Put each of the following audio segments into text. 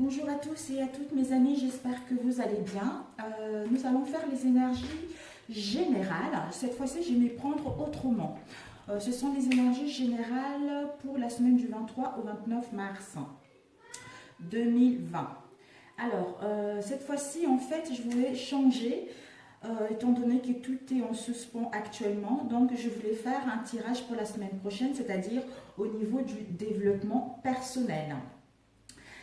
Bonjour à tous et à toutes mes amis, j'espère que vous allez bien. Nous allons faire les énergies générales. Cette fois-ci, je vais m'y prendre autrement. Ce sont les énergies générales pour la semaine du 23 au 29 mars 2020. Alors, cette fois-ci, en fait, je voulais changer, étant donné que tout est en suspens actuellement. Donc, je voulais faire un tirage pour la semaine prochaine, c'est-à-dire au niveau du développement personnel.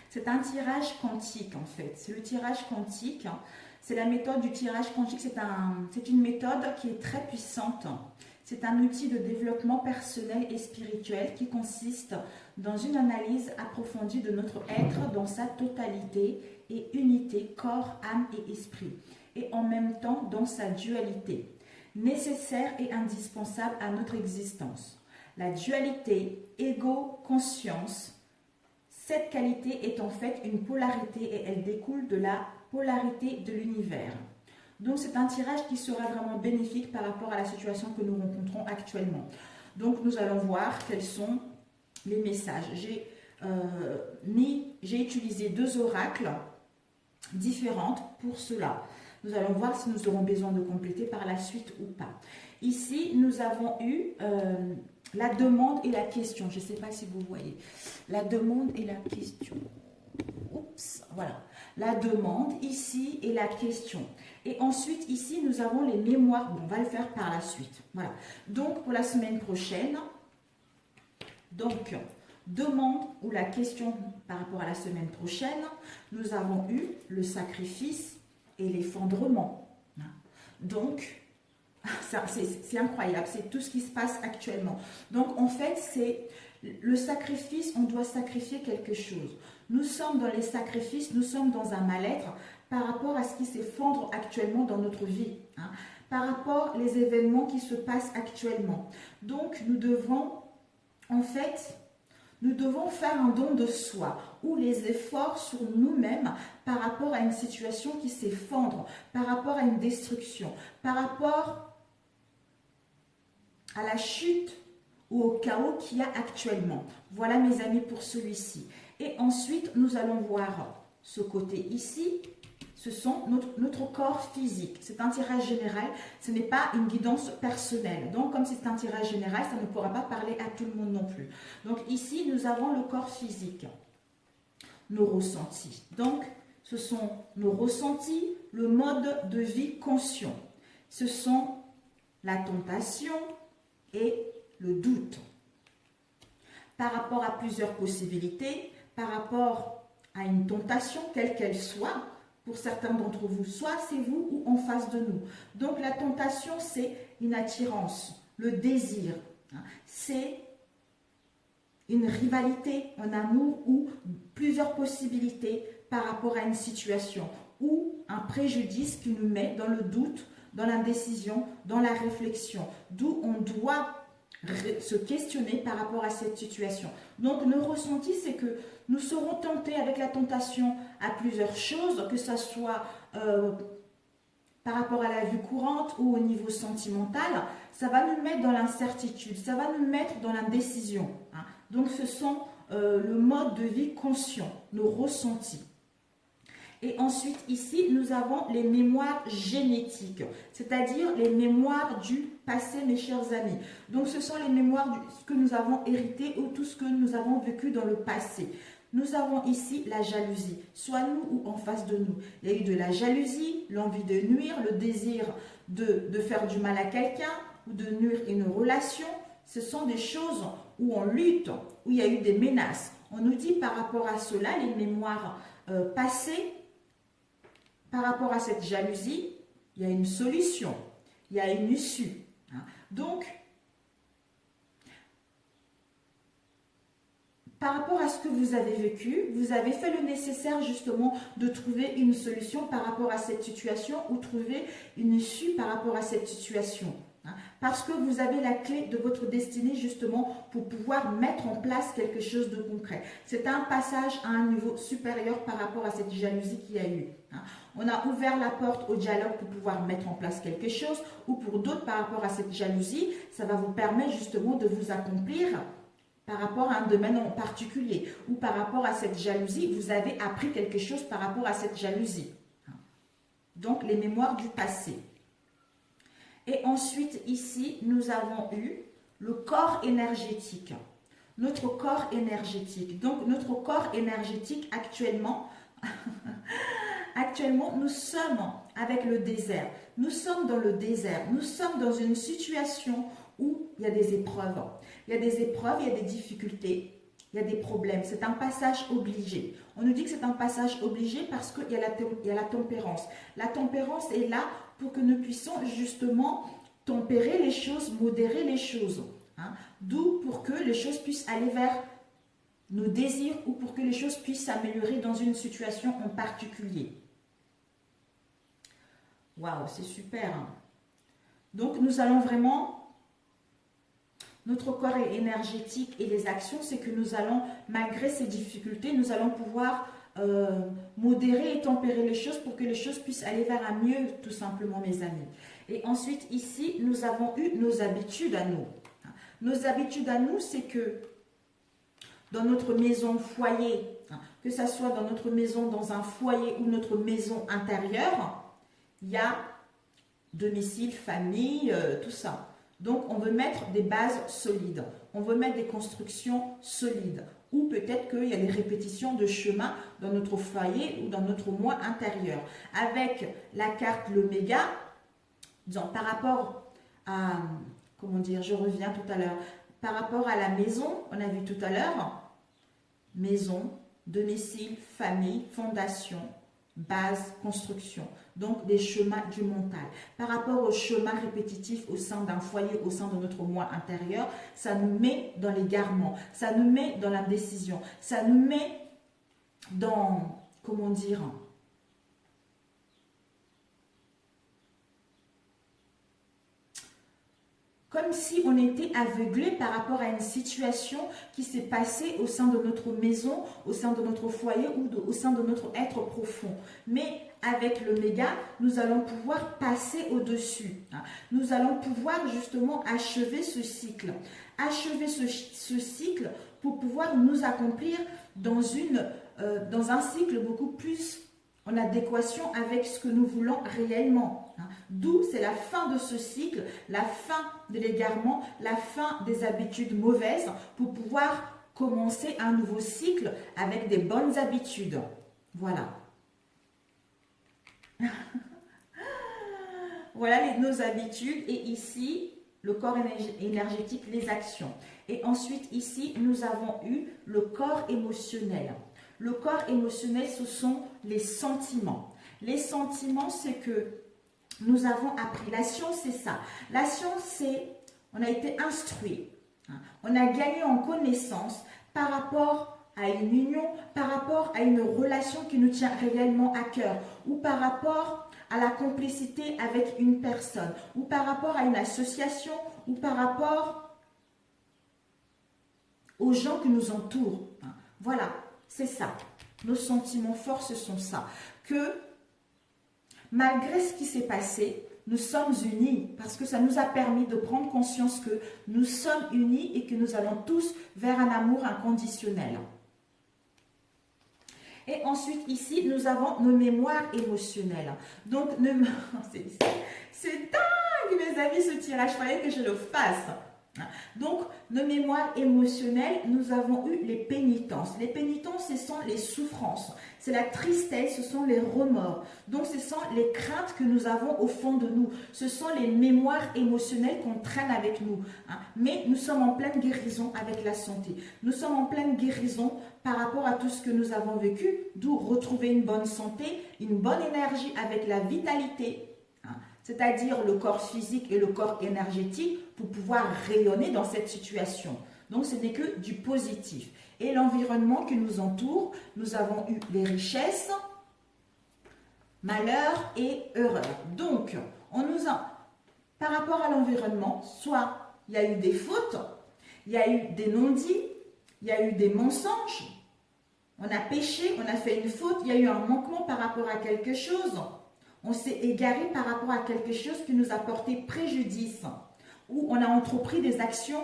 C'est un tirage quantique en fait. C'est le tirage quantique. C'est la méthode du tirage quantique. C'est une méthode qui est très puissante. C'est un outil de développement personnel et spirituel qui consiste dans une analyse approfondie de notre être dans sa totalité et unité, corps, âme et esprit. Et en même temps dans sa dualité, nécessaire et indispensable à notre existence. La dualité, ego-conscience. Cette qualité est en fait une polarité et elle découle de la polarité de l'univers. Donc c'est un tirage qui sera vraiment bénéfique par rapport à la situation que nous rencontrons actuellement. Donc nous allons voir quels sont les messages. J'ai utilisé deux oracles différentes pour cela. Nous allons voir si nous aurons besoin de compléter par la suite ou pas. Ici, nous avons eu la demande et la question. Je ne sais pas si vous voyez. La demande et la question. Oups, voilà. La demande ici et la question. Et ensuite, ici, nous avons les mémoires. Bon, on va le faire par la suite. Voilà. Donc, pour la semaine prochaine, donc, demande ou la question par rapport à la semaine prochaine, nous avons eu le sacrifice et l'effondrement. Donc, c'est incroyable, c'est tout ce qui se passe actuellement. Donc, en fait, c'est le sacrifice, on doit sacrifier quelque chose. Nous sommes dans les sacrifices, nous sommes dans un mal-être par rapport à ce qui s'effondre actuellement dans notre vie, par rapport aux événements qui se passent actuellement. Donc, nous devons, en fait, nous devons faire un don de soi ou les efforts sur nous-mêmes par rapport à une situation qui s'effondre, par rapport à une destruction, par rapport à la chute ou au chaos qu'il y a actuellement. Voilà mes amis pour celui-ci. Et ensuite, nous allons voir ce côté ici. Ce sont notre corps physique. C'est un tirage général, ce n'est pas une guidance personnelle. Donc, comme c'est un tirage général, ça ne pourra pas parler à tout le monde non plus. Donc, ici, nous avons le corps physique, nos ressentis. Donc, ce sont nos ressentis, le mode de vie conscient. Ce sont la tentation et le doute. Par rapport à plusieurs possibilités, par rapport à une tentation, quelle qu'elle soit, pour certains d'entre vous, soit c'est vous ou en face de nous. Donc la tentation, c'est une attirance, le désir. C'est une rivalité, un amour ou plusieurs possibilités par rapport à une situation ou un préjudice qui nous met dans le doute, dans l'indécision, dans la réflexion. D'où on doit se questionner par rapport à cette situation. Donc, nos ressentis, c'est que nous serons tentés avec la tentation à plusieurs choses, que ce soit par rapport à la vie courante ou au niveau sentimental. Ça va nous mettre dans l'incertitude, ça va nous mettre dans l'indécision. Donc, ce sont le mode de vie conscient, nos ressentis. Et ensuite, ici, nous avons les mémoires génétiques, c'est-à-dire les mémoires du passé, mes chers amis. Donc, ce sont les mémoires que nous avons héritées ou tout ce que nous avons vécu dans le passé. Nous avons ici la jalousie, soit nous ou en face de nous. Il y a eu de la jalousie, l'envie de nuire, le désir de faire du mal à quelqu'un ou de nuire une relation. Ce sont des choses où on lutte, où il y a eu des menaces. On nous dit par rapport à cela, les mémoires passées, par rapport à cette jalousie, il y a une solution, il y a une issue. Donc, par rapport à ce que vous avez vécu, vous avez fait le nécessaire justement de trouver une solution par rapport à cette situation ou trouver une issue par rapport à cette situation. Parce que vous avez la clé de votre destinée justement pour pouvoir mettre en place quelque chose de concret. C'est un passage à un niveau supérieur par rapport à cette jalousie qu'il y a eu. On a ouvert la porte au dialogue pour pouvoir mettre en place quelque chose, ou pour d'autres par rapport à cette jalousie, ça va vous permettre justement de vous accomplir par rapport à un domaine en particulier ou par rapport à cette jalousie, vous avez appris quelque chose par rapport à cette jalousie. Donc, les mémoires du passé. Et ensuite, ici, nous avons eu le corps énergétique. Notre corps énergétique. Donc, notre corps énergétique actuellement, actuellement, nous sommes avec le désert. Nous sommes dans le désert. Nous sommes dans une situation où il y a des épreuves. Il y a des épreuves, il y a des difficultés. Il y a des problèmes. C'est un passage obligé. On nous dit que c'est un passage obligé parce qu'il y a la tempérance. La tempérance est là pour que nous puissions justement tempérer les choses, modérer les choses. Hein? D'où pour que les choses puissent aller vers nos désirs ou pour que les choses puissent s'améliorer dans une situation en particulier. Waouh, c'est super. Hein? Donc, nous allons vraiment... Notre corps est énergétique et les actions, c'est que nous allons, malgré ces difficultés, nous allons pouvoir modérer et tempérer les choses pour que les choses puissent aller vers un mieux, tout simplement, mes amis. Et ensuite, ici, nous avons eu nos habitudes à nous. Nos habitudes à nous, c'est que dans notre maison foyer, que ce soit dans notre maison, dans un foyer ou notre maison intérieure, il y a domicile, famille, tout ça. Donc, on veut mettre des bases solides. On veut mettre des constructions solides. Ou peut-être qu'il y a des répétitions de chemin dans notre foyer ou dans notre moi intérieur. Avec la carte l'oméga, par rapport à, comment dire, je reviens tout à l'heure, par rapport à la maison, on a vu tout à l'heure, maison, domicile, famille, fondation, base, construction. Donc, des chemins du mental. Par rapport aux chemins répétitifs au sein d'un foyer, au sein de notre moi intérieur, ça nous met dans l'égarement, ça nous met dans l'indécision, ça nous met dans, comment dire, comme si on était aveuglé par rapport à une situation qui s'est passée au sein de notre maison, au sein de notre foyer ou au sein de notre être profond. Mais avec le méga, nous allons pouvoir passer au-dessus. Nous allons pouvoir justement achever ce cycle. Achever ce cycle pour pouvoir nous accomplir dans un cycle beaucoup plus en adéquation avec ce que nous voulons réellement. D'où c'est la fin de ce cycle, la fin de l'égarement, la fin des habitudes mauvaises pour pouvoir commencer un nouveau cycle avec des bonnes habitudes. Voilà. Voilà nos habitudes et ici, le corps énergétique, les actions. Et ensuite, ici, nous avons eu le corps émotionnel. Le corps émotionnel, ce sont les sentiments. Les sentiments, c'est que nous avons appris. La science, c'est ça. La science, c'est, on a été instruit. On a gagné en connaissance par rapport à une union, par rapport à une relation qui nous tient réellement à cœur, ou par rapport à la complicité avec une personne, ou par rapport à une association, ou par rapport aux gens qui nous entourent. Voilà, c'est ça. Nos sentiments forts, ce sont ça. Que malgré ce qui s'est passé, nous sommes unis parce que ça nous a permis de prendre conscience que nous sommes unis et que nous allons tous vers un amour inconditionnel. Et ensuite, ici, nous avons nos mémoires émotionnelles. Donc, c'est dingue, mes amis, ce tirage. Il fallait que je le fasse. Donc, nos mémoires émotionnelles, nous avons eu les pénitences. Les pénitences, ce sont les souffrances. C'est la tristesse, ce sont les remords. Donc, ce sont les craintes que nous avons au fond de nous. Ce sont les mémoires émotionnelles qu'on traîne avec nous. Mais nous sommes en pleine guérison avec la santé. Nous sommes en pleine guérison par rapport à tout ce que nous avons vécu. D'où retrouver une bonne santé, une bonne énergie avec la vitalité. C'est-à-dire le corps physique et le corps énergétique pour pouvoir rayonner dans cette situation. Donc, ce n'est que du positif. Et l'environnement qui nous entoure, nous avons eu les richesses, malheur et heureux. Donc, par rapport à l'environnement, soit il y a eu des fautes, il y a eu des non-dits, il y a eu des mensonges, on a péché, on a fait une faute, il y a eu un manquement par rapport à quelque chose. On s'est égaré par rapport à quelque chose qui nous a porté préjudice, ou on a entrepris des actions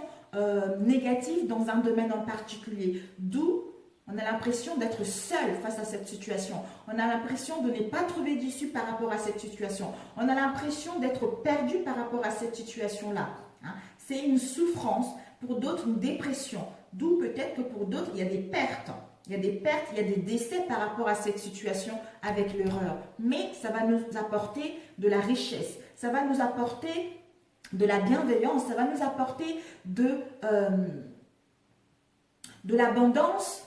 négative dans un domaine en particulier. D'où on a l'impression d'être seul face à cette situation. On a l'impression de ne pas trouver d'issue par rapport à cette situation. On a l'impression d'être perdu par rapport à cette situation-là. Hein. C'est une souffrance, pour d'autres une dépression. D'où peut-être que pour d'autres, il y a des pertes. Il y a des pertes, il y a des décès par rapport à cette situation avec l'erreur. Mais ça va nous apporter de la richesse. Ça va nous apporter de la bienveillance. Ça va nous apporter de l'abondance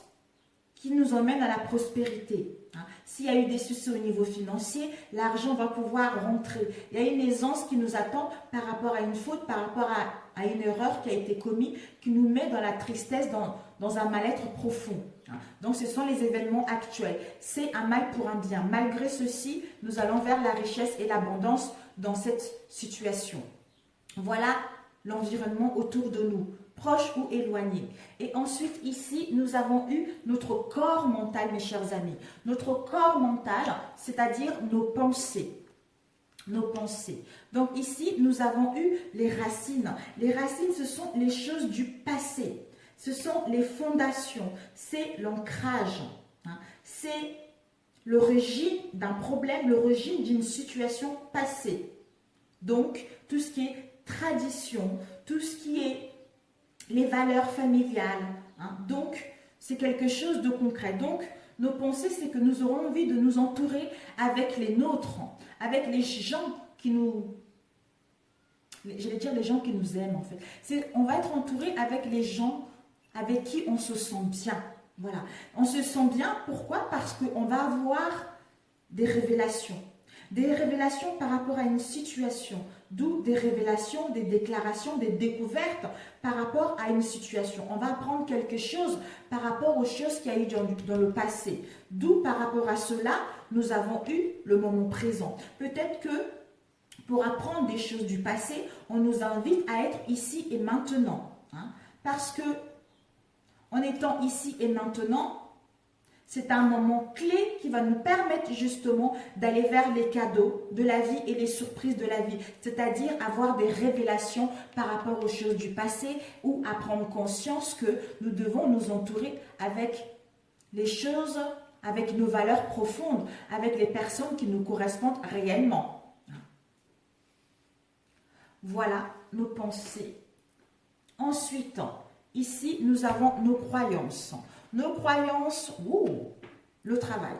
qui nous emmène à la prospérité. S'il y a eu des soucis au niveau financier, l'argent va pouvoir rentrer. Il y a une aisance qui nous attend par rapport à une faute, par rapport à une erreur qui a été commise, qui nous met dans la tristesse, dans un mal-être profond. Donc ce sont les événements actuels. C'est un mal pour un bien. Malgré ceci, nous allons vers la richesse et l'abondance dans cette situation. Voilà l'environnement autour de nous, proche ou éloigné. Et ensuite, ici, nous avons eu notre corps mental, mes chers amis. Notre corps mental, c'est-à-dire nos pensées. Nos pensées. Donc ici, nous avons eu les racines. Les racines, ce sont les choses du passé. Ce sont les fondations. C'est l'ancrage. C'est l'origine d'un problème, l'origine d'une situation passée. Donc, tout ce qui est tradition, tout ce qui est les valeurs familiales. Donc, c'est quelque chose de concret. Donc, nos pensées, c'est que nous aurons envie de nous entourer avec les nôtres, avec les gens qui nous... J'allais dire les gens qui nous aiment, en fait. On va être entouré avec les gens avec qui on se sent bien. Voilà. On se sent bien, pourquoi? Parce qu'on va avoir des révélations. Des révélations par rapport à une situation, d'où des révélations, des déclarations, des découvertes par rapport à une situation. On va apprendre quelque chose par rapport aux choses qu'il y a eu dans le passé. D'où par rapport à cela, nous avons eu le moment présent. Peut-être que pour apprendre des choses du passé, on nous invite à être ici et maintenant. Parce que en étant ici et maintenant, c'est un moment clé qui va nous permettre justement d'aller vers les cadeaux de la vie et les surprises de la vie. C'est-à-dire avoir des révélations par rapport aux choses du passé ou à prendre conscience que nous devons nous entourer avec les choses, avec nos valeurs profondes, avec les personnes qui nous correspondent réellement. Voilà nos pensées. Ensuite, ici, nous avons nos croyances. Nos croyances, le travail.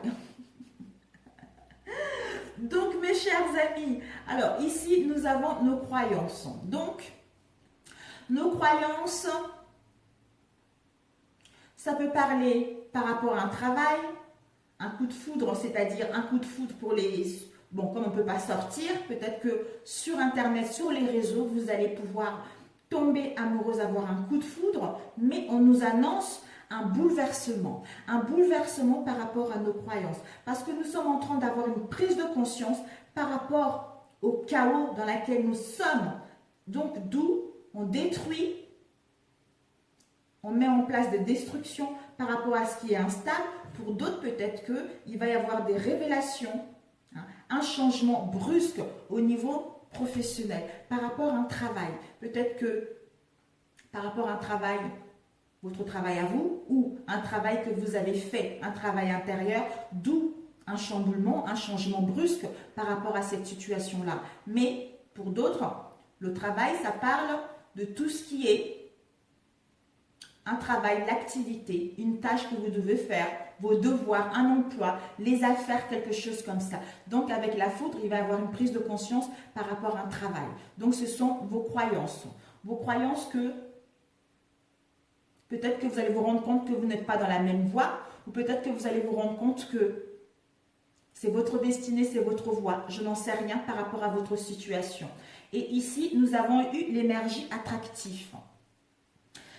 Donc, mes chers amis, alors ici, nous avons nos croyances. Donc, nos croyances, ça peut parler par rapport à un travail, un coup de foudre, c'est-à-dire un coup de foudre pour les... Bon, comme on ne peut pas sortir, peut-être que sur Internet, sur les réseaux, vous allez pouvoir tomber amoureuse, avoir un coup de foudre, mais on nous annonce un bouleversement par rapport à nos croyances. Parce que nous sommes en train d'avoir une prise de conscience par rapport au chaos dans lequel nous sommes. Donc, d'où on détruit, on met en place des destructions par rapport à ce qui est instable. Pour d'autres, peut-être qu'il va y avoir des révélations, un changement brusque au niveau professionnel, par rapport à un travail. Peut-être que par rapport à un travail, votre travail à vous, ou un travail que vous avez fait, un travail intérieur, d'où un chamboulement, un changement brusque par rapport à cette situation-là. Mais pour d'autres, le travail, ça parle de tout ce qui est un travail, l'activité, une tâche que vous devez faire, vos devoirs, un emploi, les affaires, quelque chose comme ça. Donc, avec la foudre, il va y avoir une prise de conscience par rapport à un travail. Donc, ce sont vos croyances. Vos croyances que peut-être que vous allez vous rendre compte que vous n'êtes pas dans la même voie, ou peut-être que vous allez vous rendre compte que c'est votre destinée, c'est votre voie. Je n'en sais rien par rapport à votre situation. Et ici, nous avons eu l'énergie attractive.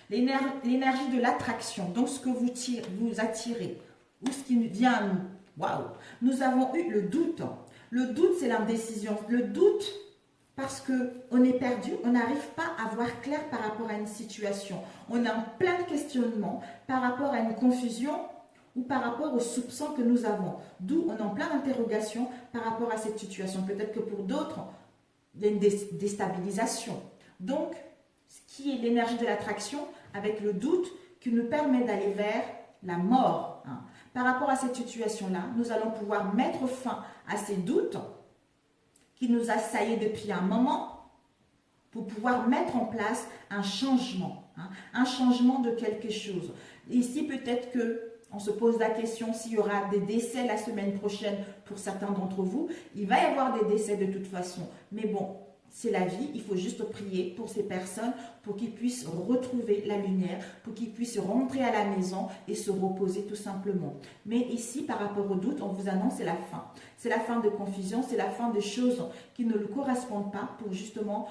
L'énergie de l'attraction, donc ce que vous attirez, ou ce qui vient à nous. Waouh! Nous avons eu le doute. Le doute, c'est l'indécision. Le doute, parce qu'on est perdu, on n'arrive pas à voir clair par rapport à une situation. On est en plein de questionnements par rapport à une confusion ou par rapport aux soupçons que nous avons. D'où on est en plein d'interrogations par rapport à cette situation. Peut-être que pour d'autres, il y a une déstabilisation. Donc, ce qui est l'énergie de l'attraction, avec le doute qui nous permet d'aller vers la mort. Hein. Par rapport à cette situation-là, nous allons pouvoir mettre fin à ces doutes qui nous assaillaient depuis un moment pour pouvoir mettre en place un changement, hein, un changement de quelque chose. Ici, peut-être que on se pose la question s'il y aura des décès la semaine prochaine pour certains d'entre vous. Il va y avoir des décès de toute façon. Mais bon, c'est la vie. Il faut juste prier pour ces personnes pour qu'ils puissent retrouver la lumière, pour qu'ils puissent rentrer à la maison et se reposer tout simplement. Mais ici, par rapport au doute, on vous annonce c'est la fin. C'est la fin de confusion, c'est la fin des choses qui ne lui correspondent pas pour justement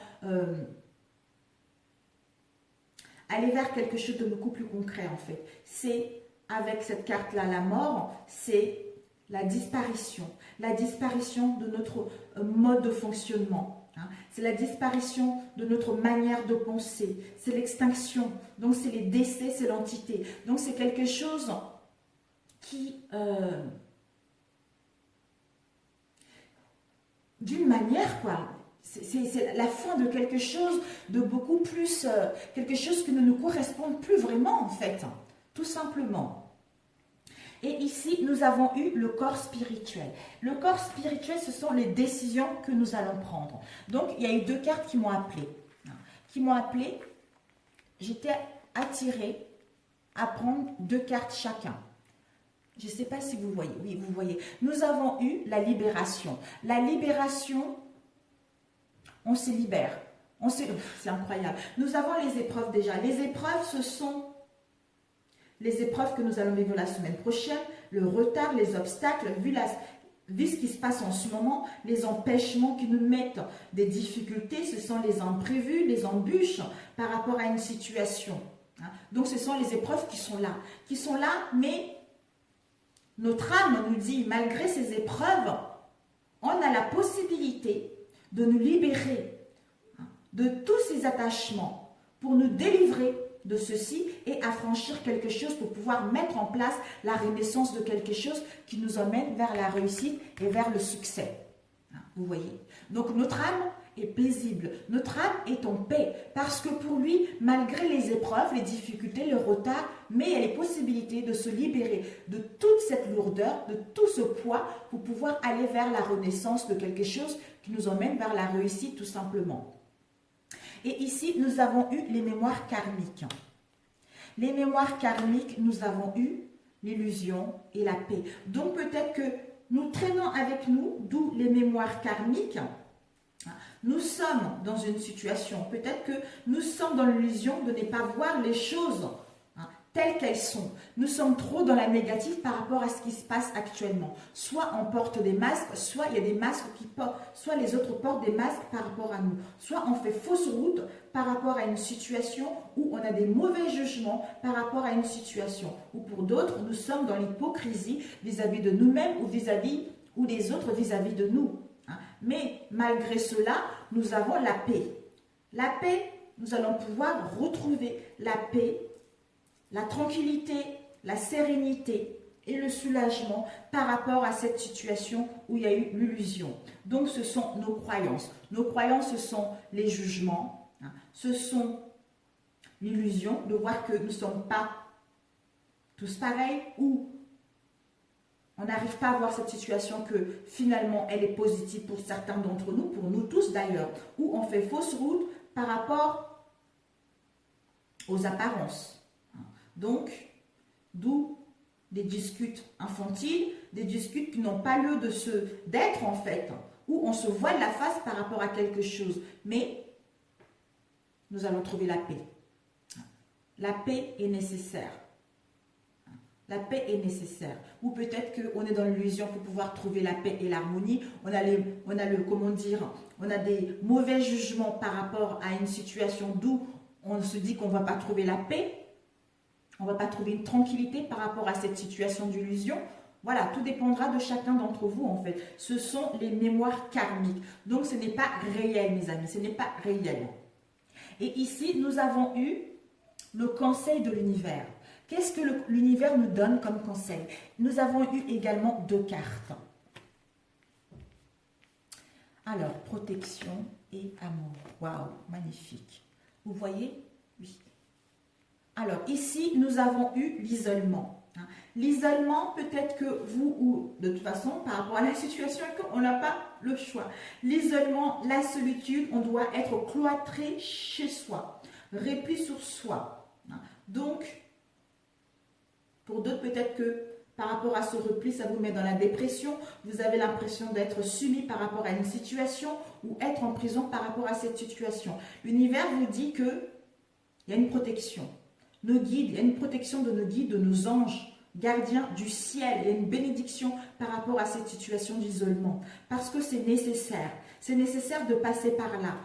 aller vers quelque chose de beaucoup plus concret en fait. C'est avec cette carte-là, la mort, c'est la disparition de notre mode de fonctionnement. Hein. C'est la disparition de notre manière de penser, c'est l'extinction, donc c'est les décès, c'est l'entité. Donc c'est quelque chose qui, d'une manière quoi, c'est la fin de quelque chose de beaucoup plus, quelque chose qui ne nous correspond plus vraiment en fait. Tout simplement. Et ici, nous avons eu le corps spirituel. Le corps spirituel, ce sont les décisions que nous allons prendre. Donc, il y a eu deux cartes qui m'ont appelé. J'étais attirée à prendre deux cartes chacun. Je ne sais pas si vous voyez. Oui, vous voyez. Nous avons eu la libération. La libération, on se libère. C'est incroyable. Nous avons les épreuves déjà. Les épreuves, ce sont les épreuves que nous allons vivre la semaine prochaine, le retard, les obstacles, vu ce qui se passe en ce moment, les empêchements qui nous mettent des difficultés, ce sont les imprévus, les embûches par rapport à une situation. Donc ce sont les épreuves qui sont là, mais notre âme nous dit, malgré ces épreuves, on a la possibilité de nous libérer de tous ces attachements pour nous délivrer de ceci et affranchir quelque chose pour pouvoir mettre en place la renaissance de quelque chose qui nous emmène vers la réussite et vers le succès. Vous voyez? Donc notre âme est paisible, notre âme est en paix parce que pour lui, malgré les épreuves, les difficultés, le retard, mais il y a les possibilités de se libérer de toute cette lourdeur, de tout ce poids pour pouvoir aller vers la renaissance de quelque chose qui nous emmène vers la réussite tout simplement. Et ici, nous avons eu les mémoires karmiques. Les mémoires karmiques, nous avons eu l'illusion et la paix. Donc peut-être que nous traînons avec nous, d'où les mémoires karmiques. Nous sommes dans une situation, peut-être que nous sommes dans l'illusion de ne pas voir les choses telles qu'elles sont. Nous sommes trop dans la négative par rapport à ce qui se passe actuellement. Soit on porte des masques, soit il y a des masques qui portent, soit les autres portent des masques par rapport à nous. Soit on fait fausse route par rapport à une situation où on a des mauvais jugements par rapport à une situation. Ou pour d'autres, nous sommes dans l'hypocrisie vis-à-vis de nous-mêmes ou vis-à-vis ou des autres vis-à-vis de nous. Mais malgré cela, nous avons la paix. La paix, nous allons pouvoir retrouver la paix, la tranquillité, la sérénité et le soulagement par rapport à cette situation où il y a eu l'illusion. Donc ce sont nos croyances. Nos croyances, ce sont les jugements, ce sont l'illusion de voir que nous ne sommes pas tous pareils ou on n'arrive pas à voir cette situation que finalement elle est positive pour certains d'entre nous, pour nous tous d'ailleurs, ou on fait fausse route par rapport aux apparences. Donc, d'où des disputes infantiles, des disputes qui n'ont pas lieu d'être en fait, où on se voile la face par rapport à quelque chose. Mais nous allons trouver la paix. La paix est nécessaire. La paix est nécessaire. Ou peut-être qu'on est dans l'illusion pour pouvoir trouver la paix et l'harmonie. On a des mauvais jugements par rapport à une situation d'où on se dit qu'on ne va pas trouver la paix. On ne va pas trouver une tranquillité par rapport à cette situation d'illusion. Voilà, tout dépendra de chacun d'entre vous en fait. Ce sont les mémoires karmiques. Donc ce n'est pas réel mes amis, ce n'est pas réel. Et ici, nous avons eu le conseil de l'univers. Qu'est-ce que l'univers nous donne comme conseil? Nous avons eu également deux cartes. Alors, protection et amour. Waouh, magnifique. Vous voyez, Oui. Alors, ici, nous avons eu l'isolement. L'isolement, peut-être que vous, ou de toute façon, par rapport à la situation, on n'a pas le choix. L'isolement, la solitude, on doit être cloîtré chez soi, repli sur soi. Donc, pour d'autres, peut-être que par rapport à ce repli, ça vous met dans la dépression. Vous avez l'impression d'être soumis par rapport à une situation ou être en prison par rapport à cette situation. L'univers vous dit qu'il y a une protection. Nos guides, il y a une protection de nos guides, de nos anges gardiens du ciel. Il y a une bénédiction par rapport à cette situation d'isolement. Parce que c'est nécessaire. C'est nécessaire de passer par là.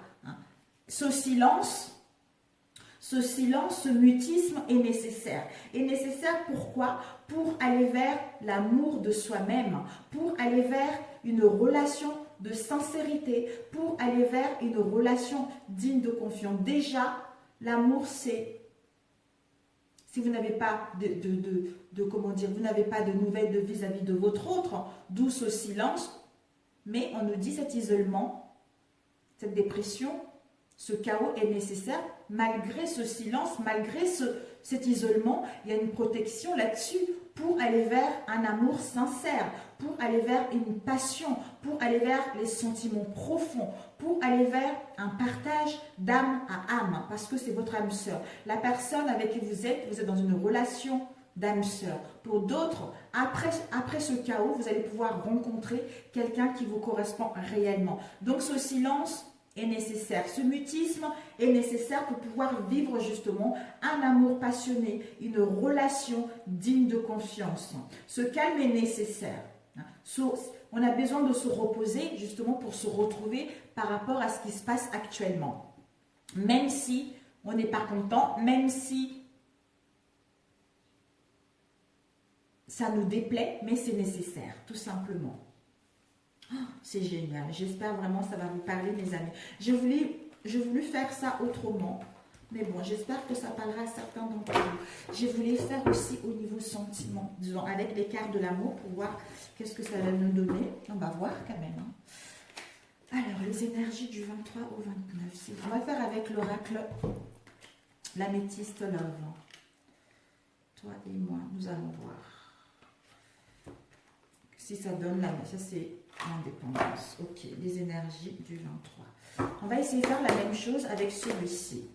Ce silence, ce mutisme est nécessaire. Est nécessaire pourquoi? Pour aller vers l'amour de soi-même, pour aller vers une relation de sincérité, pour aller vers une relation digne de confiance. Déjà, l'amour, c'est... Si vous n'avez pas comment dire, vous n'avez pas de nouvelles de vis-à-vis de votre autre, d'où ce silence, mais on nous dit cet isolement, cette dépression, ce chaos est nécessaire. Malgré ce silence, malgré cet isolement, il y a une protection là-dessus pour aller vers un amour sincère, pour aller vers une passion, pour aller vers les sentiments profonds, pour aller vers un partage d'âme à âme, parce que c'est votre âme sœur. La personne avec qui vous êtes dans une relation d'âme sœur. Pour d'autres, après ce chaos, vous allez pouvoir rencontrer quelqu'un qui vous correspond réellement. Donc ce silence est nécessaire. Ce mutisme est nécessaire pour pouvoir vivre justement un amour passionné, une relation digne de confiance. Ce calme est nécessaire. On a besoin de se reposer justement pour se retrouver par rapport à ce qui se passe actuellement. Même si on n'est pas content, même si ça nous déplaît, mais c'est nécessaire, tout simplement. C'est génial. J'espère vraiment que ça va vous parler, mes amis. J'ai voulu faire ça autrement. Mais bon, j'espère que ça parlera à certains d'entre vous. J'ai voulu faire aussi au niveau sentiment, disons, avec les cartes de l'amour pour voir qu'est-ce que ça va nous donner. On va voir quand même. Alors, les énergies du 23 au 29. On va faire avec l'oracle l'améthyste love. Toi et moi, nous allons voir. Si ça donne la... Ça, c'est l'indépendance. Ok, les énergies du 23. On va essayer de faire la même chose avec celui-ci.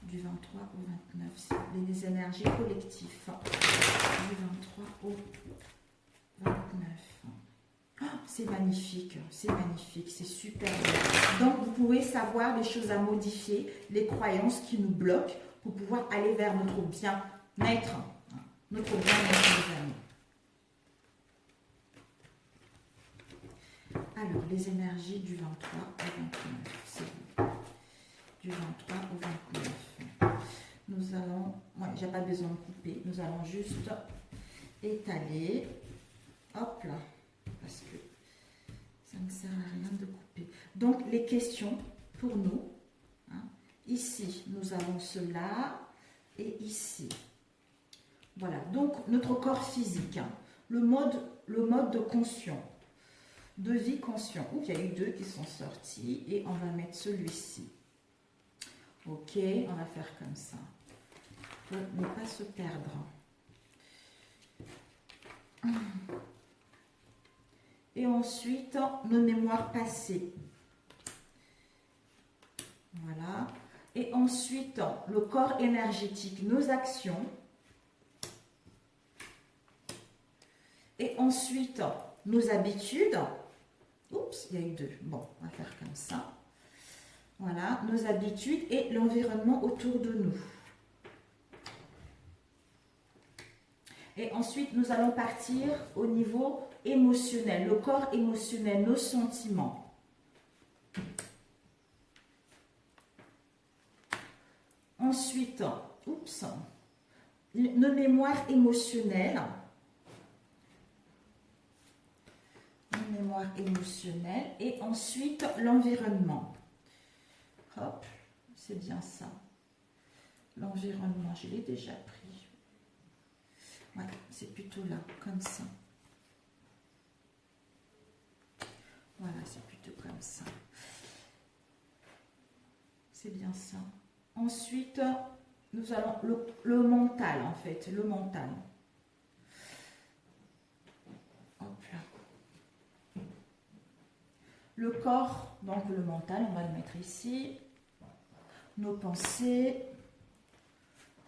Du 23 au 29. C'est les énergies collectives. Du 23 au 29. Oh, c'est magnifique, c'est super bien. Donc, vous pouvez savoir les choses à modifier, les croyances qui nous bloquent pour pouvoir aller vers notre bien-être, mes amis. Alors, les énergies du 23 au 29, c'est bon. Du 23 au 29. Nous allons, ouais, j'ai pas besoin de couper, nous allons juste étaler. Hop là, parce que ça ne sert à rien de couper. Donc, les questions pour nous. Ici, nous avons cela et ici. Voilà, donc notre corps physique, le mode de conscient. De vie conscient. Il y a eu deux qui sont sortis et on va mettre celui-ci. Ok, on va faire comme ça pour ne pas se perdre. Et ensuite, nos mémoires passées. Voilà. Et ensuite, le corps énergétique, nos actions. Et ensuite, nos habitudes. Oups, il y a eu deux. Bon, on va faire comme ça. Voilà, nos habitudes et l'environnement autour de nous. Et ensuite, nous allons partir au niveau émotionnel, le corps émotionnel, nos sentiments. Ensuite, oups, nos mémoires émotionnelles. Mémoire émotionnelle et ensuite l'environnement. Hop, c'est bien ça. L'environnement, je l'ai déjà pris. Ouais, c'est plutôt là, comme ça. Voilà, c'est plutôt comme ça. C'est bien ça. ensuite, nous allons le mental, en fait, le mental. Hop là. Le corps, donc le mental, on va le mettre ici. Nos pensées.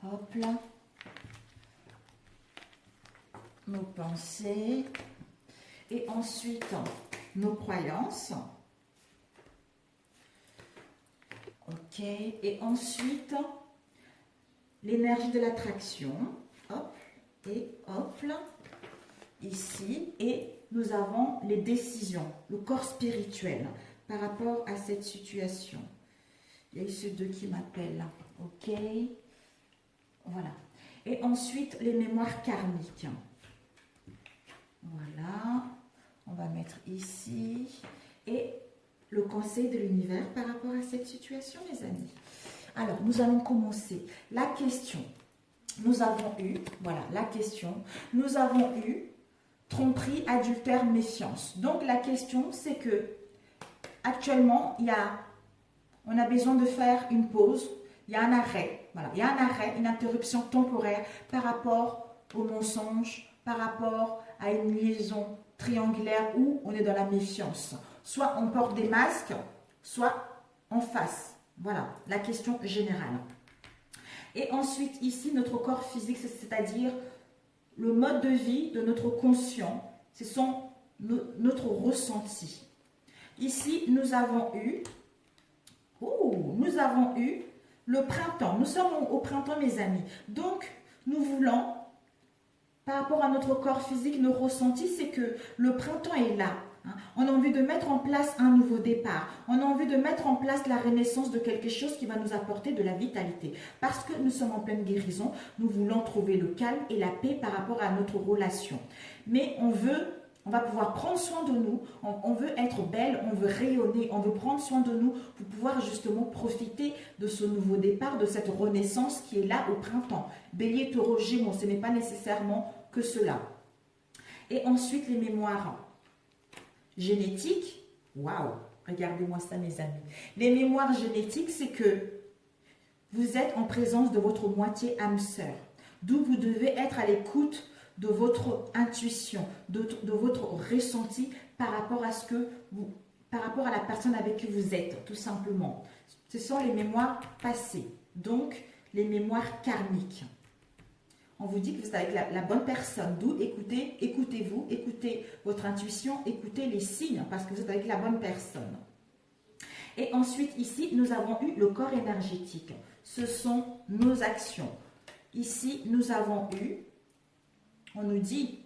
Hop là. Nos pensées. Et ensuite, nos croyances. Ok. Et ensuite, l'énergie de l'attraction. Hop. Et hop là. Ici. Et nous avons les décisions, le corps spirituel par rapport à cette situation. Il y a eu ceux deux qui m'appellent. Ok. Voilà. Et ensuite, les mémoires karmiques. Voilà. On va mettre ici. Et le conseil de l'univers par rapport à cette situation, les amis. Alors, nous allons commencer. La question. Nous avons eu, voilà, la question. Nous avons eu tromperie, adultère, méfiance. Donc, la question, c'est que actuellement, on a besoin de faire une pause. Il y a un arrêt. Voilà, il y a un arrêt, une interruption temporaire par rapport au mensonge, par rapport à une liaison triangulaire où on est dans la méfiance. Soit on porte des masques, soit en face. Voilà, la question générale. Et ensuite, ici, notre corps physique, c'est-à-dire le mode de vie de notre conscient, ce sont notre ressenti. Ici, nous avons eu le printemps. Nous sommes au printemps, mes amis. Donc, nous voulons, par rapport à notre corps physique, nos ressentis, c'est que le printemps est là. On a envie de mettre en place un nouveau départ. On a envie de mettre en place la renaissance de quelque chose qui va nous apporter de la vitalité. Parce que nous sommes en pleine guérison, nous voulons trouver le calme et la paix par rapport à notre relation. Mais on va pouvoir prendre soin de nous, on veut être belle, on veut rayonner, on veut prendre soin de nous pour pouvoir justement profiter de ce nouveau départ, de cette renaissance qui est là au printemps. Bélier, taureau, gémeaux, ce n'est pas nécessairement que cela. Et ensuite, les mémoires génétiques. Waouh, regardez-moi ça, mes amis. Les mémoires génétiques, c'est que vous êtes en présence de votre moitié âme sœur, d'où vous devez être à l'écoute de votre intuition, de votre ressenti par rapport à par rapport à la personne avec qui vous êtes, tout simplement. Ce sont les mémoires passées, donc les mémoires karmiques. On vous dit que vous êtes avec la bonne personne, d'où écoutez-vous, écoutez votre intuition, écoutez les signes, parce que vous êtes avec la bonne personne. Et ensuite, ici, nous avons eu le corps énergétique. Ce sont nos actions. Ici, nous avons eu, on nous dit,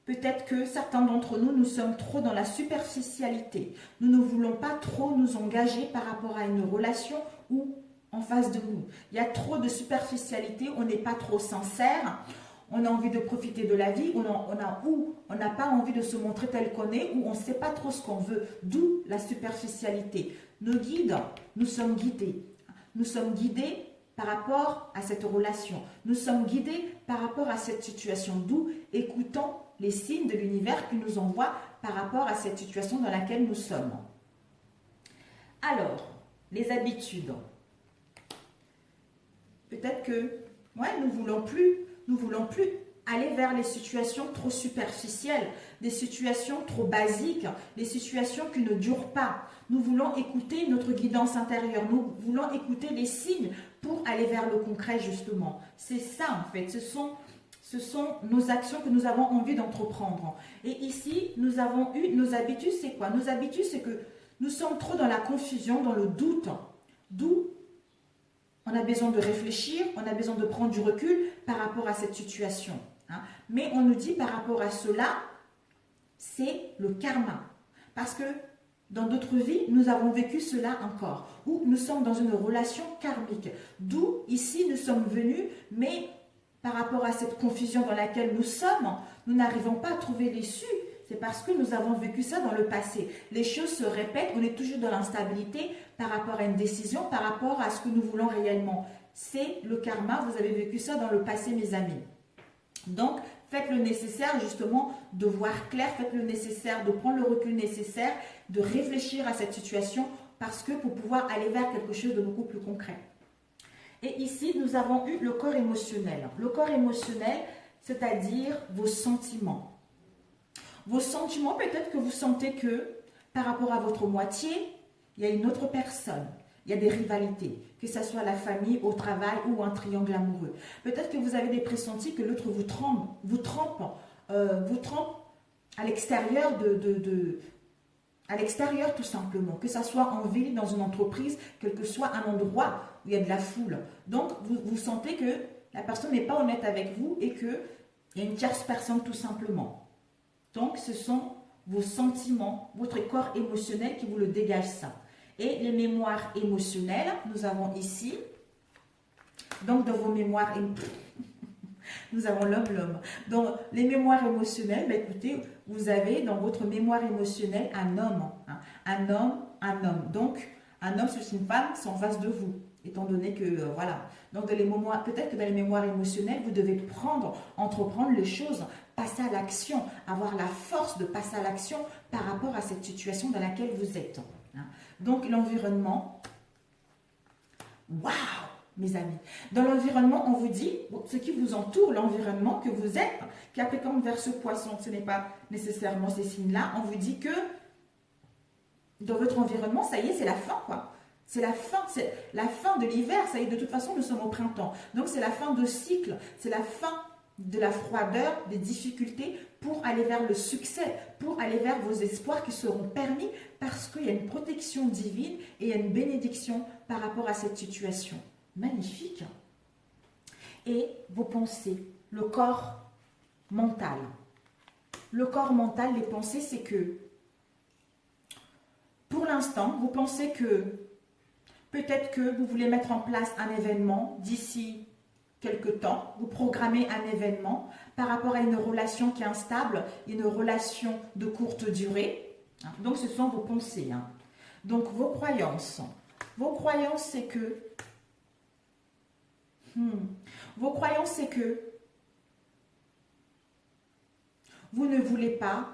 peut-être que certains d'entre nous, nous sommes trop dans la superficialité. Nous ne voulons pas trop nous engager par rapport à une relation ou en face de nous. Il y a trop de superficialité, on n'est pas trop sincère, on a envie de profiter de la vie, on n'a pas envie de se montrer tel qu'on est, ou on ne sait pas trop ce qu'on veut, d'où la superficialité. Nos guides, nous sommes guidés. Nous sommes guidés par rapport à cette relation. Nous sommes guidés par rapport à cette situation, d'où écoutons les signes de l'univers qui nous envoie par rapport à cette situation dans laquelle nous sommes. Alors, les habitudes. Peut-être que nous voulons plus aller vers les situations trop superficielles, des situations trop basiques, des situations qui ne durent pas. Nous voulons écouter notre guidance intérieure, nous voulons écouter les signes pour aller vers le concret justement. C'est ça en fait, ce sont nos actions que nous avons envie d'entreprendre. Et ici, nous avons eu nos habitudes, c'est quoi? Nos habitudes, c'est que nous sommes trop dans la confusion, dans le doute, d'où on a besoin de réfléchir, on a besoin de prendre du recul par rapport à cette situation. Mais on nous dit par rapport à cela, c'est le karma. Parce que dans d'autres vies, nous avons vécu cela encore, où nous sommes dans une relation karmique. D'où ici nous sommes venus, mais par rapport à cette confusion dans laquelle nous sommes, nous n'arrivons pas à trouver l'issue. C'est parce que nous avons vécu ça dans le passé. Les choses se répètent, on est toujours dans l'instabilité par rapport à une décision, par rapport à ce que nous voulons réellement. C'est le karma, vous avez vécu ça dans le passé, mes amis. Donc, faites le nécessaire justement de voir clair, faites le nécessaire de prendre le recul nécessaire, de réfléchir à cette situation parce que pour pouvoir aller vers quelque chose de beaucoup plus concret. Et ici, nous avons eu le corps émotionnel. Le corps émotionnel, c'est-à-dire vos sentiments. Vos sentiments, peut-être que vous sentez que par rapport à votre moitié, il y a une autre personne. Il y a des rivalités, que ce soit la famille, au travail ou un triangle amoureux. Peut-être que vous avez des pressentis que l'autre vous trompe à l'extérieur à l'extérieur tout simplement, que ce soit en ville, dans une entreprise, quel que soit un endroit où il y a de la foule. Donc, vous sentez que la personne n'est pas honnête avec vous et qu'il y a une tierce personne tout simplement. Donc, ce sont vos sentiments, votre corps émotionnel qui vous le dégage ça. Et les mémoires émotionnelles, nous avons ici, donc dans vos mémoires, nous avons l'homme. Donc, les mémoires émotionnelles, bah, écoutez, vous avez dans votre mémoire émotionnelle un homme. Hein, un homme. Donc, un homme, c'est une femme, c'est en face de vous. Étant donné que, voilà. Donc, peut-être que dans les mémoires émotionnelles, vous devez entreprendre les choses, passer à l'action, avoir la force de passer à l'action par rapport à cette situation dans laquelle vous êtes. Hein. Donc, l'environnement, waouh, mes amis. Dans l'environnement, on vous dit, ce qui vous entoure, l'environnement que vous êtes, Capricorne vers ce poisson, ce n'est pas nécessairement ces signes-là, on vous dit que dans votre environnement, ça y est, c'est la fin, quoi. C'est la fin de l'hiver, ça y est, de toute façon, nous sommes au printemps. Donc, c'est la fin de cycle, c'est la fin de la froideur, des difficultés pour aller vers le succès, pour aller vers vos espoirs qui seront permis parce qu'il y a une protection divine et il y a une bénédiction par rapport à cette situation. Magnifique. Et vos pensées, le corps mental. Le corps mental, les pensées, c'est que pour l'instant, vous pensez que peut-être que vous voulez mettre en place un événement d'ici quelque temps, vous programmez un événement par rapport à une relation qui est instable, une relation de courte durée. Donc, ce sont vos pensées. Hein. Donc, vos croyances. Vos croyances, c'est que... Vos croyances, c'est que vous ne voulez pas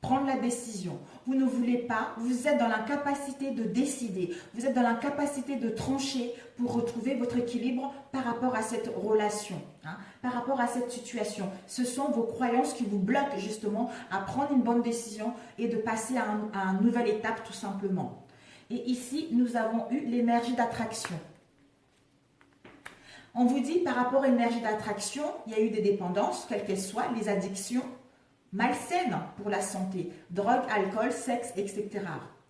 prendre la décision. Vous ne voulez pas, vous êtes dans l'incapacité de décider. Vous êtes dans l'incapacité de trancher pour retrouver votre équilibre par rapport à cette relation, hein, par rapport à cette situation. Ce sont vos croyances qui vous bloquent justement à prendre une bonne décision et de passer à une nouvelle étape tout simplement. Et ici, nous avons eu l'énergie d'attraction. On vous dit par rapport à l'énergie d'attraction, il y a eu des dépendances, quelles qu'elles soient, les addictions, malsaines pour la santé, drogue, alcool, sexe, etc.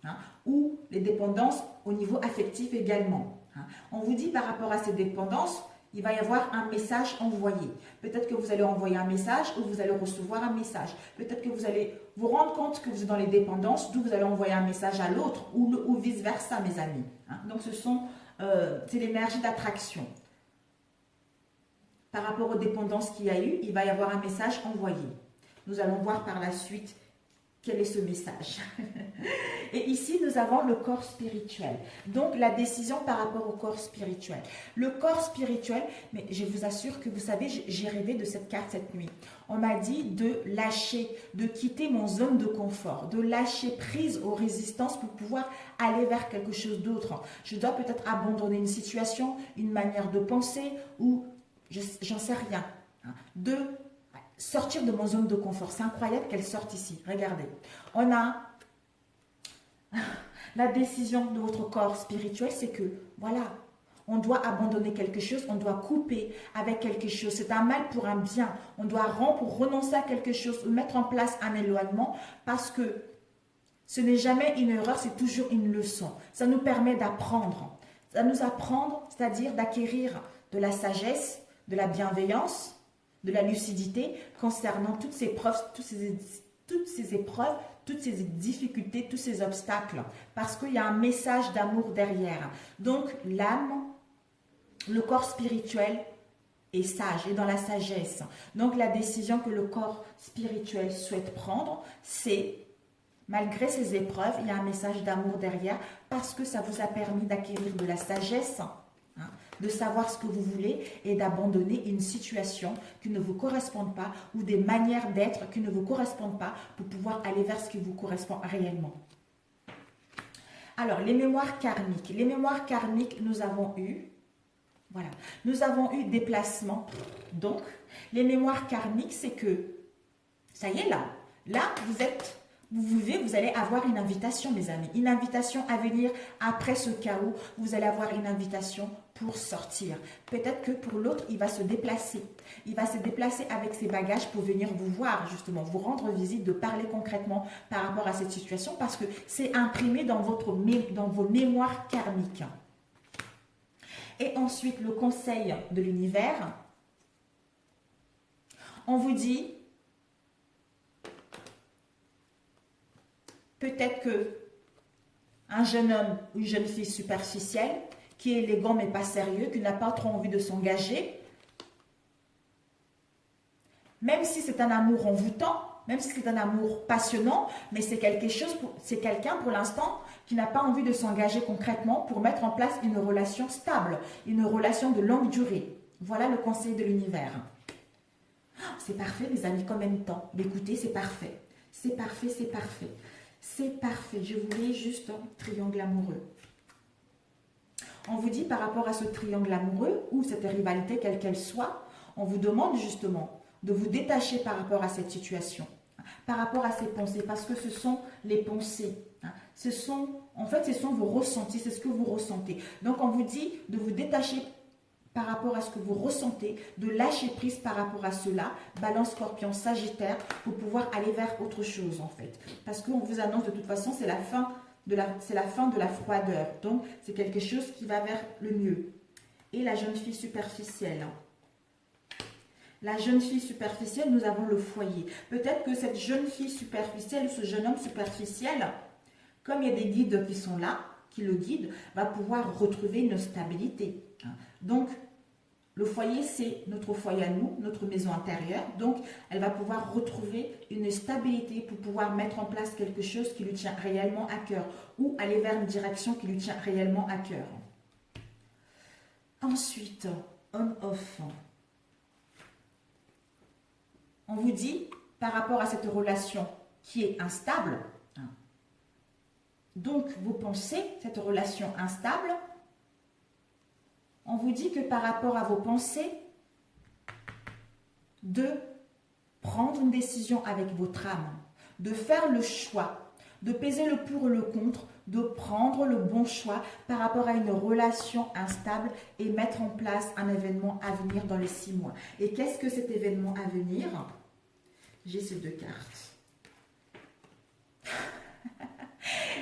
Hein, ou les dépendances au niveau affectif également. Hein. On vous dit par rapport à ces dépendances, il va y avoir un message envoyé. Peut-être que vous allez envoyer un message ou vous allez recevoir un message. Peut-être que vous allez vous rendre compte que vous êtes dans les dépendances, d'où vous allez envoyer un message à l'autre ou vice-versa, mes amis. Hein. Donc, c'est l'énergie d'attraction. Par rapport aux dépendances qu'il y a eu, il va y avoir un message envoyé. Nous allons voir par la suite quel est ce message. Et ici, nous avons le corps spirituel. Donc, la décision par rapport au corps spirituel. Le corps spirituel, mais je vous assure que vous savez, j'ai rêvé de cette carte cette nuit. On m'a dit de lâcher, de quitter mon zone de confort, de lâcher prise aux résistances pour pouvoir aller vers quelque chose d'autre. Je dois peut-être abandonner une situation, une manière de penser ou j'en sais rien. De sortir de mon zone de confort. C'est incroyable qu'elle sorte ici. Regardez. On a la décision de votre corps spirituel, c'est que, voilà, on doit abandonner quelque chose, on doit couper avec quelque chose. C'est un mal pour un bien. On doit renoncer à quelque chose, mettre en place un éloignement parce que ce n'est jamais une erreur, c'est toujours une leçon. Ça nous permet d'apprendre. Ça nous apprendre, c'est-à-dire d'acquérir de la sagesse, de la bienveillance, de la lucidité concernant toutes ces preuves, toutes ces épreuves, toutes ces difficultés, tous ces obstacles. Parce qu'il y a un message d'amour derrière. Donc, l'âme, le corps spirituel est sage, est dans la sagesse. Donc, la décision que le corps spirituel souhaite prendre, c'est, malgré ces épreuves, il y a un message d'amour derrière parce que ça vous a permis d'acquérir de la sagesse, de savoir ce que vous voulez et d'abandonner une situation qui ne vous correspond pas ou des manières d'être qui ne vous correspondent pas pour pouvoir aller vers ce qui vous correspond réellement. Alors, les mémoires karmiques. Les mémoires karmiques, nous avons eu, voilà, nous avons eu des placements. Donc, les mémoires karmiques, c'est que, ça y est là, vous allez avoir une invitation, mes amis. Une invitation à venir après ce chaos. Vous allez avoir une invitation pour sortir. Peut-être que pour l'autre, il va se déplacer. Il va se déplacer avec ses bagages pour venir vous voir, justement, vous rendre visite, de parler concrètement par rapport à cette situation parce que c'est imprimé dans vos mémoires karmiques. Et ensuite, le conseil de l'univers. On vous dit, peut-être que un jeune homme ou une jeune fille superficielle, qui est élégant mais pas sérieux, qui n'a pas trop envie de s'engager, même si c'est un amour envoûtant, même si c'est un amour passionnant, mais c'est quelqu'un pour l'instant qui n'a pas envie de s'engager concrètement pour mettre en place une relation stable, une relation de longue durée. Voilà le conseil de l'univers. C'est parfait, mes amis, combien de temps? Mais écoutez, c'est parfait. C'est parfait, c'est parfait. C'est parfait. Je voulais juste un triangle amoureux. On vous dit par rapport à ce triangle amoureux ou cette rivalité, quelle qu'elle soit, on vous demande justement de vous détacher par rapport à cette situation, par rapport à ces pensées, parce que ce sont les pensées. Ce sont vos ressentis, c'est ce que vous ressentez. Donc, on vous dit de vous détacher par rapport à ce que vous ressentez, de lâcher prise par rapport à cela, Balance, Scorpion, Sagittaire, pour pouvoir aller vers autre chose, en fait. Parce qu'on vous annonce de toute façon, c'est la fin de la froideur. Donc, c'est quelque chose qui va vers le mieux. Et la jeune fille superficielle. La jeune fille superficielle, nous avons le foyer. Peut-être que cette jeune fille superficielle, ce jeune homme superficiel, comme il y a des guides qui sont là, qui le guident, va pouvoir retrouver une stabilité. Donc, le foyer, c'est notre foyer à nous, notre maison intérieure. Donc, elle va pouvoir retrouver une stabilité pour pouvoir mettre en place quelque chose qui lui tient réellement à cœur ou aller vers une direction qui lui tient réellement à cœur. Ensuite, on-off. On vous dit, par rapport à cette relation qui est instable, donc vous pensez, cette relation instable, on vous dit que par rapport à vos pensées, de prendre une décision avec votre âme, de faire le choix, de peser le pour et le contre, de prendre le bon choix par rapport à une relation instable et mettre en place un événement à venir dans les 6 mois. Et qu'est-ce que cet événement à venir? J'ai ces 2 cartes.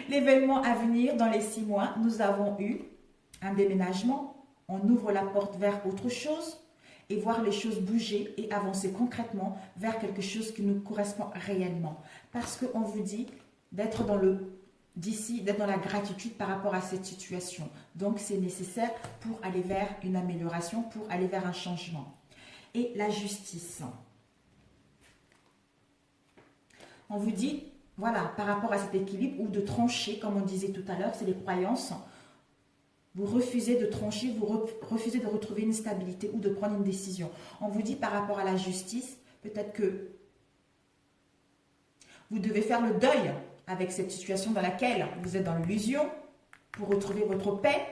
L'événement à venir dans les 6 mois, nous avons eu un déménagement. On ouvre la porte vers autre chose et voir les choses bouger et avancer concrètement vers quelque chose qui nous correspond réellement. Parce qu'on vous dit d'être dans d'être dans la gratitude par rapport à cette situation. Donc, c'est nécessaire pour aller vers une amélioration, pour aller vers un changement. Et la justice. On vous dit, voilà, par rapport à cet équilibre ou de trancher, comme on disait tout à l'heure, c'est les croyances. Vous refusez de trancher, vous refusez de retrouver une stabilité ou de prendre une décision. On vous dit par rapport à la justice, peut-être que vous devez faire le deuil avec cette situation dans laquelle vous êtes dans l'illusion pour retrouver votre paix,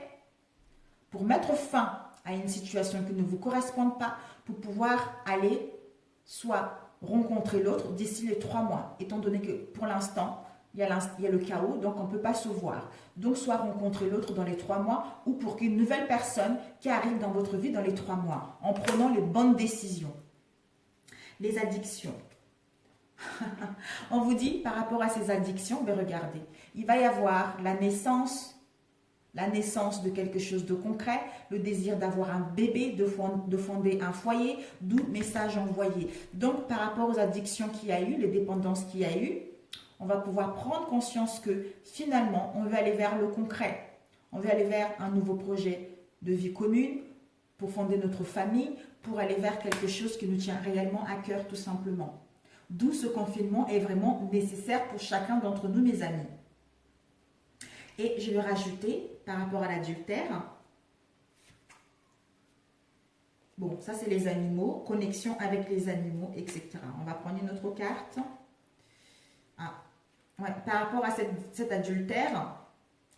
pour mettre fin à une situation qui ne vous correspond pas, pour pouvoir aller soit rencontrer l'autre d'ici les 3 mois, étant donné que pour l'instant, il y a le chaos, donc on ne peut pas se voir. Donc, soit rencontrer l'autre dans les 3 mois ou pour qu'une nouvelle personne qui arrive dans votre vie dans les 3 mois, en prenant les bonnes décisions. Les addictions. On vous dit, par rapport à ces addictions, mais regardez, il va y avoir la naissance de quelque chose de concret, le désir d'avoir un bébé, de fonder un foyer, d'où message envoyé. Donc, par rapport aux addictions qu'il y a eu, les dépendances qu'il y a eu, on va pouvoir prendre conscience que finalement, on veut aller vers le concret. On veut aller vers un nouveau projet de vie commune pour fonder notre famille, pour aller vers quelque chose qui nous tient réellement à cœur tout simplement. D'où ce confinement est vraiment nécessaire pour chacun d'entre nous, mes amis. Et je vais rajouter par rapport à l'adultère. Bon, ça c'est les animaux, connexion avec les animaux, etc. On va prendre une autre carte. Ouais, par rapport à cet adultère,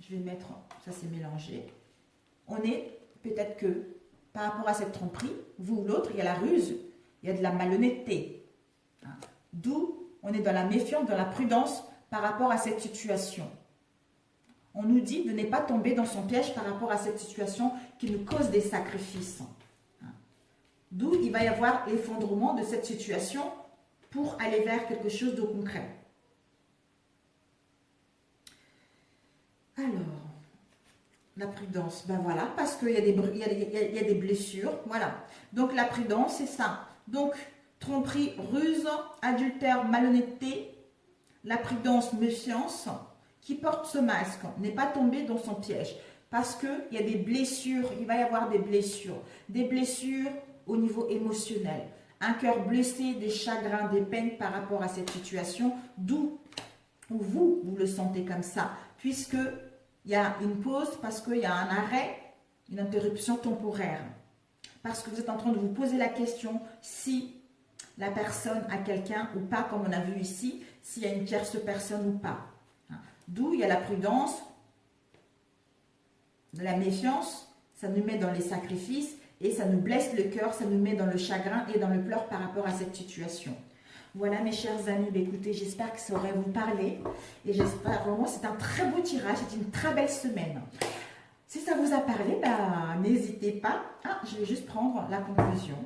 Je vais mettre, ça c'est mélangé. On est peut-être que par rapport à cette tromperie, vous ou l'autre, il y a la ruse, il y a de la malhonnêteté. Hein. D'où on est dans la méfiance, dans la prudence par rapport à cette situation. On nous dit de ne pas tomber dans son piège par rapport à cette situation qui nous cause des sacrifices. Hein. D'où il va y avoir l'effondrement de cette situation pour aller vers quelque chose de concret. Alors, la prudence, ben voilà, parce qu'il y a des blessures, voilà. Donc la prudence, c'est ça. Donc, tromperie, ruse, adultère, malhonnêteté, la prudence, méfiance, qui porte ce masque, n'est pas tombé dans son piège. Parce qu'il y a des blessures, il va y avoir des blessures au niveau émotionnel. Un cœur blessé, des chagrins, des peines par rapport à cette situation, d'où vous le sentez comme ça, puisque il y a une pause, parce qu'il y a un arrêt, une interruption temporaire. Parce que vous êtes en train de vous poser la question si la personne a quelqu'un ou pas, comme on a vu ici, s'il y a une tierce personne ou pas. D'où il y a la prudence, la méfiance, ça nous met dans les sacrifices et ça nous blesse le cœur, ça nous met dans le chagrin et dans le pleur par rapport à cette situation. Voilà mes chers amis, écoutez, j'espère que ça aurait vous parlé et j'espère vraiment, c'est un très beau tirage, c'est une très belle semaine. Si ça vous a parlé, n'hésitez pas. Je vais juste prendre la conclusion.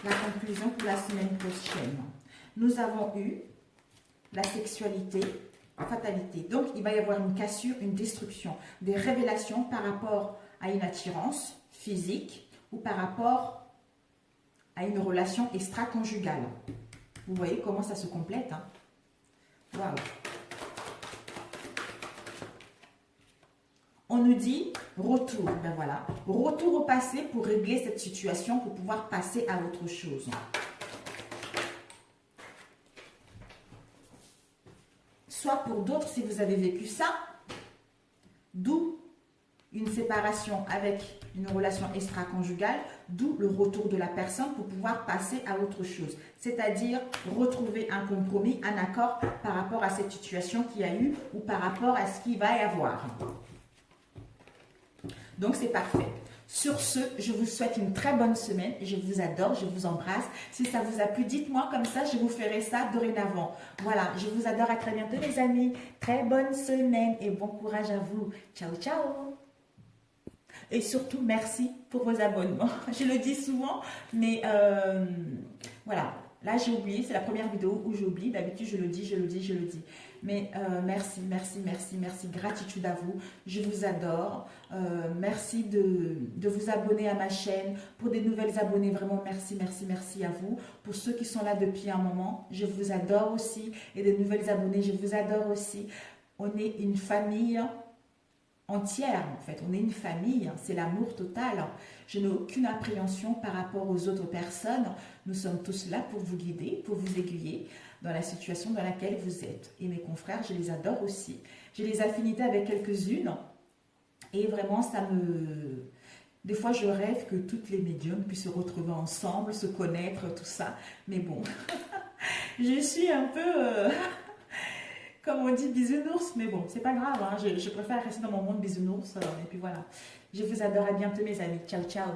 La conclusion pour la semaine prochaine. Nous avons eu la sexualité, fatalité. Donc, il va y avoir une cassure, une destruction, des révélations par rapport à une attirance physique ou par rapport à une relation extra-conjugale. Vous voyez comment ça se complète, hein? Waouh! On nous dit retour, ben voilà, retour au passé pour régler cette situation, pour pouvoir passer à autre chose. Soit pour d'autres, si vous avez vécu ça, d'où une séparation avec une relation extra-conjugale, d'où le retour de la personne pour pouvoir passer à autre chose. C'est-à-dire retrouver un compromis, un accord par rapport à cette situation qu'il y a eu ou par rapport à ce qu'il va y avoir. Donc, c'est parfait. Sur ce, je vous souhaite une très bonne semaine. Je vous adore, je vous embrasse. Si ça vous a plu, dites-moi comme ça, je vous ferai ça dorénavant. Voilà, je vous adore. À très bientôt, les amis. Très bonne semaine et bon courage à vous. Ciao, ciao. Et surtout, merci pour vos abonnements. Je le dis souvent, mais voilà. Là, j'ai oublié. C'est la première vidéo où j'oublie. D'habitude, je le dis. Mais merci. Gratitude à vous. Je vous adore. Merci de vous abonner à ma chaîne. Pour des nouvelles abonnés, vraiment, merci à vous. Pour ceux qui sont là depuis un moment, je vous adore aussi. Et des nouvelles abonnés, je vous adore aussi. On est une famille entière, en fait. On est une famille. C'est l'amour total. Je n'ai aucune appréhension par rapport aux autres personnes. Nous sommes tous là pour vous guider, pour vous aiguiller dans la situation dans laquelle vous êtes. Et mes confrères, je les adore aussi. J'ai des affinités avec quelques-unes. Et vraiment, des fois, je rêve que toutes les médiums puissent se retrouver ensemble, se connaître, tout ça. Mais bon, je suis un peu... comme on dit, bisounours, mais bon, c'est pas grave, hein. Je préfère rester dans mon monde bisounours, et puis voilà. Je vous adore, à bientôt mes amis, ciao, ciao.